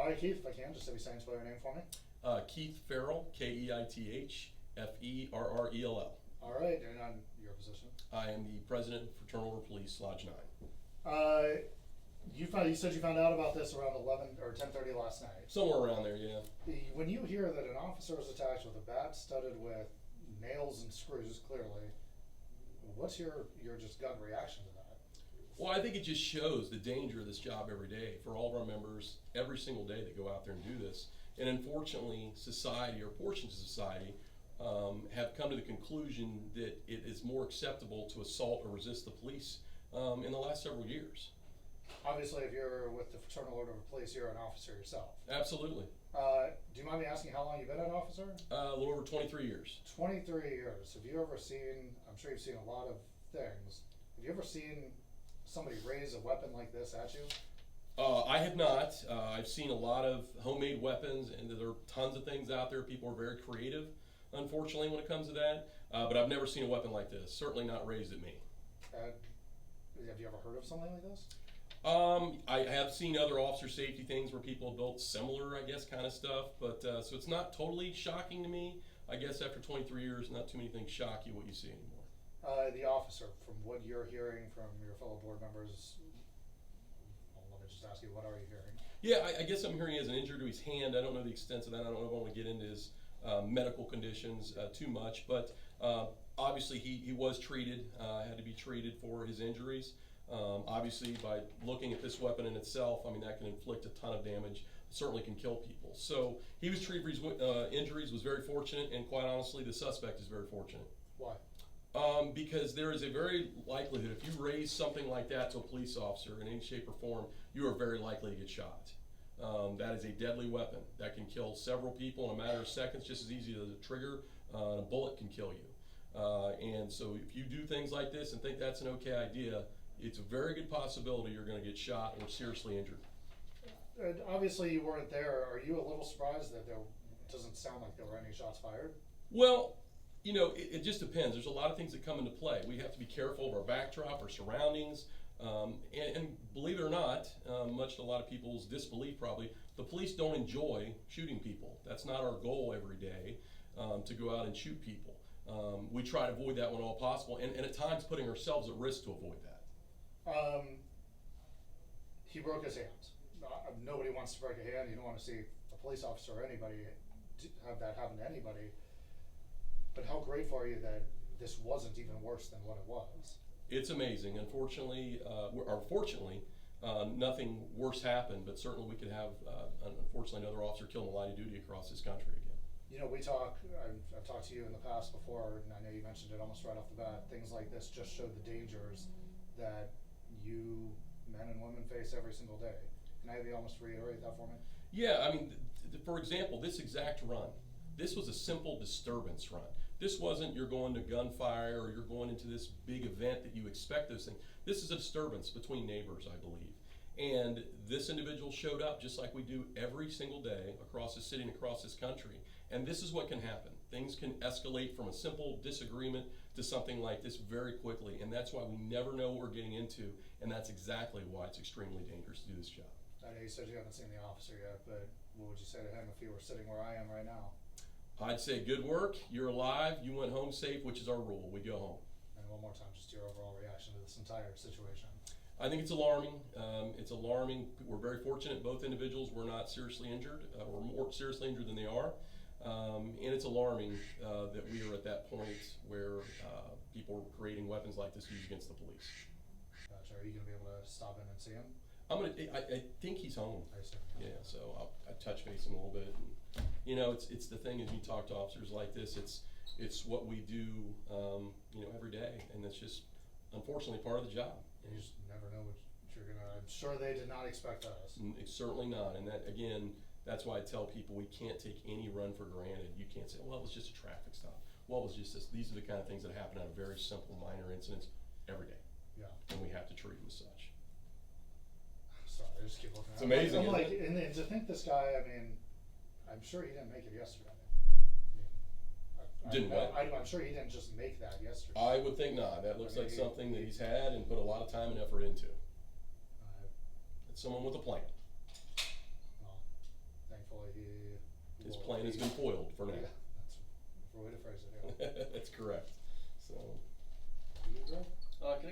All right, Keith, if I can, just have you say and spell your name for me. Keith Ferrell, Keithferrell. All right, and on your position. I am the president of Fraternal Order Police, Lodge 9. You said you found out about this around 11 or 10:30 last night. Somewhere around there, yeah. When you hear that an officer was attacked with a bat studded with nails and screws, clearly, what's your just gut reaction to that? Well, I think it just shows the danger of this job every day for all of our members, every single day that go out there and do this. And unfortunately, society, or portions of society, have come to the conclusion that it is more acceptable to assault or resist the police in the last several years. Obviously, if you're with the Fraternal Order of Police, you're an officer yourself. Absolutely. Do you mind me asking how long you've been an officer? A little over 23 years. 23 years. Have you ever seen, I'm sure you've seen a lot of things, have you ever seen somebody raise a weapon like this at you? I have not. I've seen a lot of homemade weapons, and there are tons of things out there. People are very creative, unfortunately, when it comes to that. But I've never seen a weapon like this, certainly not raised at me. Have you ever heard of something like this? I have seen other officer safety things where people have built similar, I guess, kind of stuff. But so it's not totally shocking to me. I guess after 23 years, not too many things shock you what you see anymore. The officer, from what you're hearing from your fellow board members, well, let me just ask you, what are you hearing? Yeah, I guess I'm hearing he has an injury to his hand. I don't know the extent of that. I don't know if I want to get into his medical conditions too much. But obviously he was treated, had to be treated for his injuries. Obviously, by looking at this weapon in itself, I mean, that can inflict a ton of damage, certainly can kill people. So he was treated for his injuries, was very fortunate, and quite honestly, the suspect is very fortunate. Why? Because there is a very likelihood, if you raise something like that to a police officer in any shape or form, you are very likely to get shot. That is a deadly weapon that can kill several people in a matter of seconds, just as easy as a trigger. A bullet can kill you. And so if you do things like this and think that's an okay idea, it's a very good possibility you're going to get shot or seriously injured. Obviously you weren't there. Are you a little surprised that there doesn't sound like there were any shots fired? Well, you know, it just depends. There's a lot of things that come into play. We have to be careful of our backdrop, our surroundings, and believe it or not, much to a lot of people's disbelief probably, the police don't enjoy shooting people. That's not our goal every day, to go out and shoot people. We try to avoid that when all possible, and at times putting ourselves at risk to avoid that. He broke his hand. Nobody wants to break a hand. You don't want to see a police officer or anybody have that happen to anybody. But how grateful are you that this wasn't even worse than what it was? It's amazing. Unfortunately, or fortunately, nothing worse happened, but certainly we could have, unfortunately, another officer killed in the line of duty across this country again. You know, I've talked to you in the past before, and I know you mentioned it almost right off the bat. Things like this just show the dangers that you men and women face every single day. Can I have you almost reiterate that for me? Yeah, I mean, for example, this exact run, this was a simple disturbance run. This wasn't you're going to gunfire or you're going into this big event that you expect those things. This is a disturbance between neighbors, I believe. And this individual showed up just like we do every single day across the city and across this country. And this is what can happen. Things can escalate from a simple disagreement to something like this very quickly. And that's why we never know what we're getting into. And that's exactly why it's extremely dangerous to do this job. I know you said you haven't seen the officer yet, but what would you say to him if he were sitting where I am right now? I'd say good work, you're alive, you went home safe, which is our rule. We go home. And one more time, just your overall reaction to this entire situation. I think it's alarming. It's alarming. We're very fortunate both individuals were not seriously injured, or more seriously injured than they are. And it's alarming that we are at that point where people are creating weapons like this used against the police. Gotcha. Are you going to be able to stop in and see him? I think he's home. I see. Yeah, so I'll touch base him a little bit. And, you know, it's the thing as you talk to officers like this, it's what we do, you know, every day, and it's just unfortunately part of the job. And you just never know what you're gonna. I'm sure they did not expect us. It's certainly not, and that again, that's why I tell people we can't take any run for granted. You can't say, well, it was just a traffic stop. Well, it was just this. These are the kind of things that happen out of very simple, minor incidents every day. Yeah. And we have to treat them as such. Sorry, I just keep looking at it. It's amazing. I'm like, and to think this guy, I mean, I'm sure he didn't make it yesterday. I'm sure he didn't just make that yesterday. I would think not. That looks like something that he's had and put a lot of time and effort into. It's someone with a plan. Well, plan has been foiled for now. Yeah, that's a way to phrase it, yeah. That's correct, so. You agree? Can I